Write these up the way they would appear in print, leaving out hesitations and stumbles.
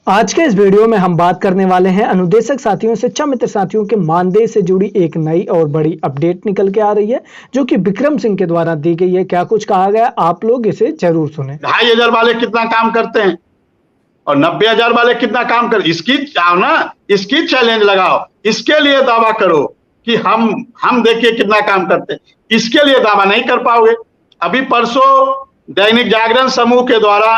आज के इस वीडियो में हम बात करने वाले हैं अनुदेशक साथियों से इच्छा मित्र साथियों के मानदेय से जुड़ी एक नई और बड़ी अपडेट निकल के आ रही है जो कि विक्रम सिंह के द्वारा दी गई है। क्या कुछ कहा गया, आप लोग इसे जरूर सुने। 2,500 वाले कितना काम करते हैं और 90,000 वाले कितना काम कर, इसकी ना इसकी चैलेंज लगाओ, इसके लिए दावा करो कि हम देखिए कितना काम करते हैं। इसके लिए दावा नहीं कर पाओगे। अभी परसों दैनिक जागरण समूह के द्वारा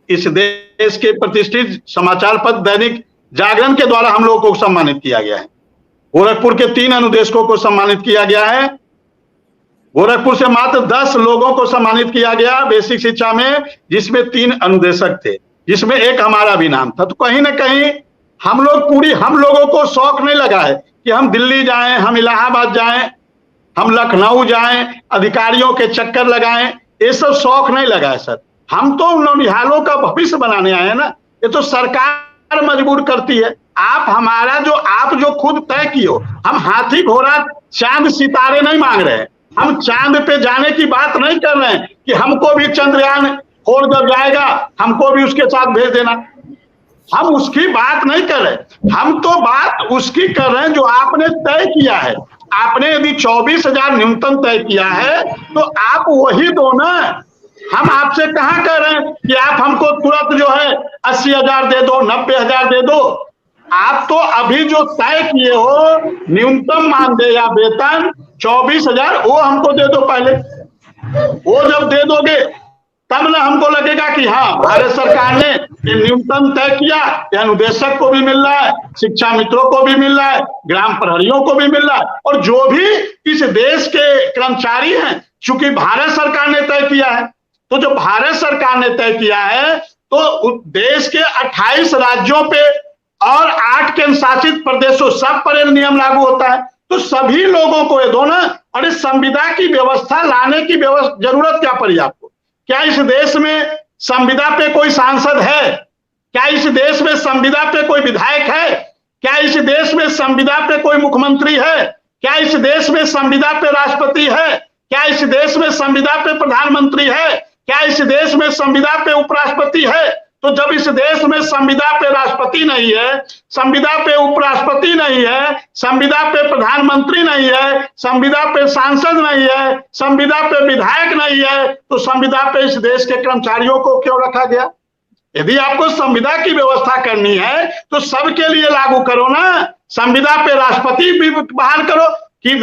इस देश के प्रतिष्ठित समाचार पत्र दैनिक जागरण के द्वारा हम लोगों को सम्मानित किया गया है। गोरखपुर के 3 अनुदेशकों को सम्मानित किया गया है। गोरखपुर से मात्र 10 लोगों को सम्मानित किया गया बेसिक शिक्षा में, जिसमें 3 अनुदेशक थे, जिसमें एक हमारा भी नाम था। तो कहीं ना कहीं हम लोगों को शौक नहीं लगा है कि हम दिल्ली जाएं, हम इलाहाबाद जाएं, हम लखनऊ जाएं, अधिकारियों के चक्कर लगाएं, ये सब शौक नहीं लगा है सर। हम तो नौनिहालों का भविष्य बनाने आए हैं ना। ये तो सरकार मजबूर करती है। आप जो खुद तय किए हो, हम हाथी घोड़ा चांद सितारे नहीं मांग रहे हैं। हम चांद पे जाने की बात नहीं कर रहे हैं कि हमको भी चंद्रयान 4 जब जाएगा हमको भी उसके साथ भेज देना। हम उसकी बात नहीं कर रहे। हम तो बात उसकी कर रहे हैं जो आपने तय किया है। आपने यदि 24,000 न्यूनतम तय किया है तो आप वही दो ना। हम आपसे कहां कह रहे हैं कि आप हमको तुरंत जो है 80,000 दे दो, 90,000 दे दो। आप तो अभी जो तय किए हो न्यूनतम मानदेय या वेतन 24,000, वो हमको दे दो पहले। वो जब दे दोगे तब ना हमको लगेगा कि हाँ, भारत सरकार ने ये न्यूनतम तय किया। ये अनुदेशक को भी मिल रहा है, शिक्षा मित्रों को भी मिल रहा है, ग्राम प्रहरियों को भी मिल रहा है, और जो भी इस देश के कर्मचारी हैं, चूंकि भारत सरकार ने तय किया है, तो जो भारत सरकार ने तय किया है तो देश के 28 राज्यों पे और 8 केंद्र शासित प्रदेशों सब पर नियम लागू होता है। तो सभी लोगों को ये दो ना। और इस संविदा की व्यवस्था लाने की जरूरत क्या पड़ी आपको? क्या इस देश में संविदा पे कोई सांसद है? क्या इस देश में संविदा पे कोई विधायक है? क्या इस देश में संविदा पे कोई मुख्यमंत्री है? क्या इस देश में संविदा पे राष्ट्रपति है? क्या इस देश में संविदा पे प्रधानमंत्री है? क्या इस देश में संविदा पे उपराष्ट्रपति है? तो जब इस देश में संविदा पे राष्ट्रपति नहीं है, संविदा पे उपराष्ट्रपति नहीं है, संविदा पे प्रधानमंत्री नहीं है, संविदा पे सांसद नहीं है, संविदा पे विधायक नहीं है, तो संविदा पे इस देश के कर्मचारियों को क्यों रखा गया? यदि आपको संविदा की व्यवस्था करनी है तो सबके लिए लागू करो ना। संविदा पे राष्ट्रपति भी बहाल करो कि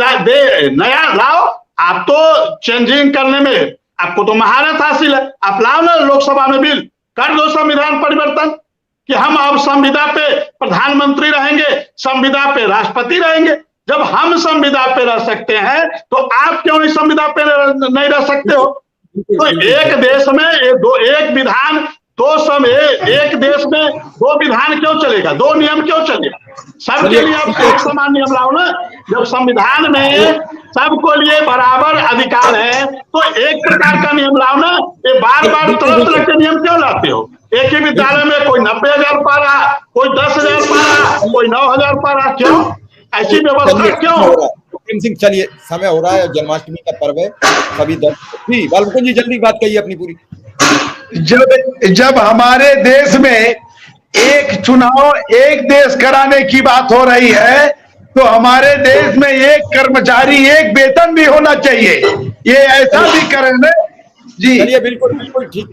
नया लाओ। आप तो चेंजिंग करने में आपको तो महारत हासिल है। आप लाओ ना लोकसभा में बिल, कर दो संविधान परिवर्तन कि हम अब संविदा पे प्रधानमंत्री रहेंगे, संविदा पे राष्ट्रपति रहेंगे। जब हम संविदा पे रह सकते हैं तो आप क्यों नहीं संविदा पे नहीं रह सकते हो? तो एक देश में एक देश में 2 विधान क्यों चलेगा? 2 नियम क्यों चलेगा? सबके लिए आप एक समान नियम लाओ ना। जब संविधान में सबको लिए बराबर अधिकार है तो एक प्रकार का नियम लाओ ना। ये बार-बार तरह के नियम क्यों लाते हो? एक ही विद्यालय में कोई 90,000 पा रहा, कोई 10,000 पा रहा, कोई 9,000 पा रहा। क्यों ऐसी व्यवस्था क्यों? विक्रम सिंह, चलिए समय हो रहा है, जन्माष्टमी का पर्व है। सभी जी बालमुकुंद जी जल्दी बात कहिए अपनी पूरी। जब हमारे देश में एक चुनाव एक देश कराने की बात हो रही है तो हमारे देश में एक कर्मचारी एक वेतन भी होना चाहिए। ये ऐसा भी करें जी। चलिए बिल्कुल बिल्कुल ठीक है।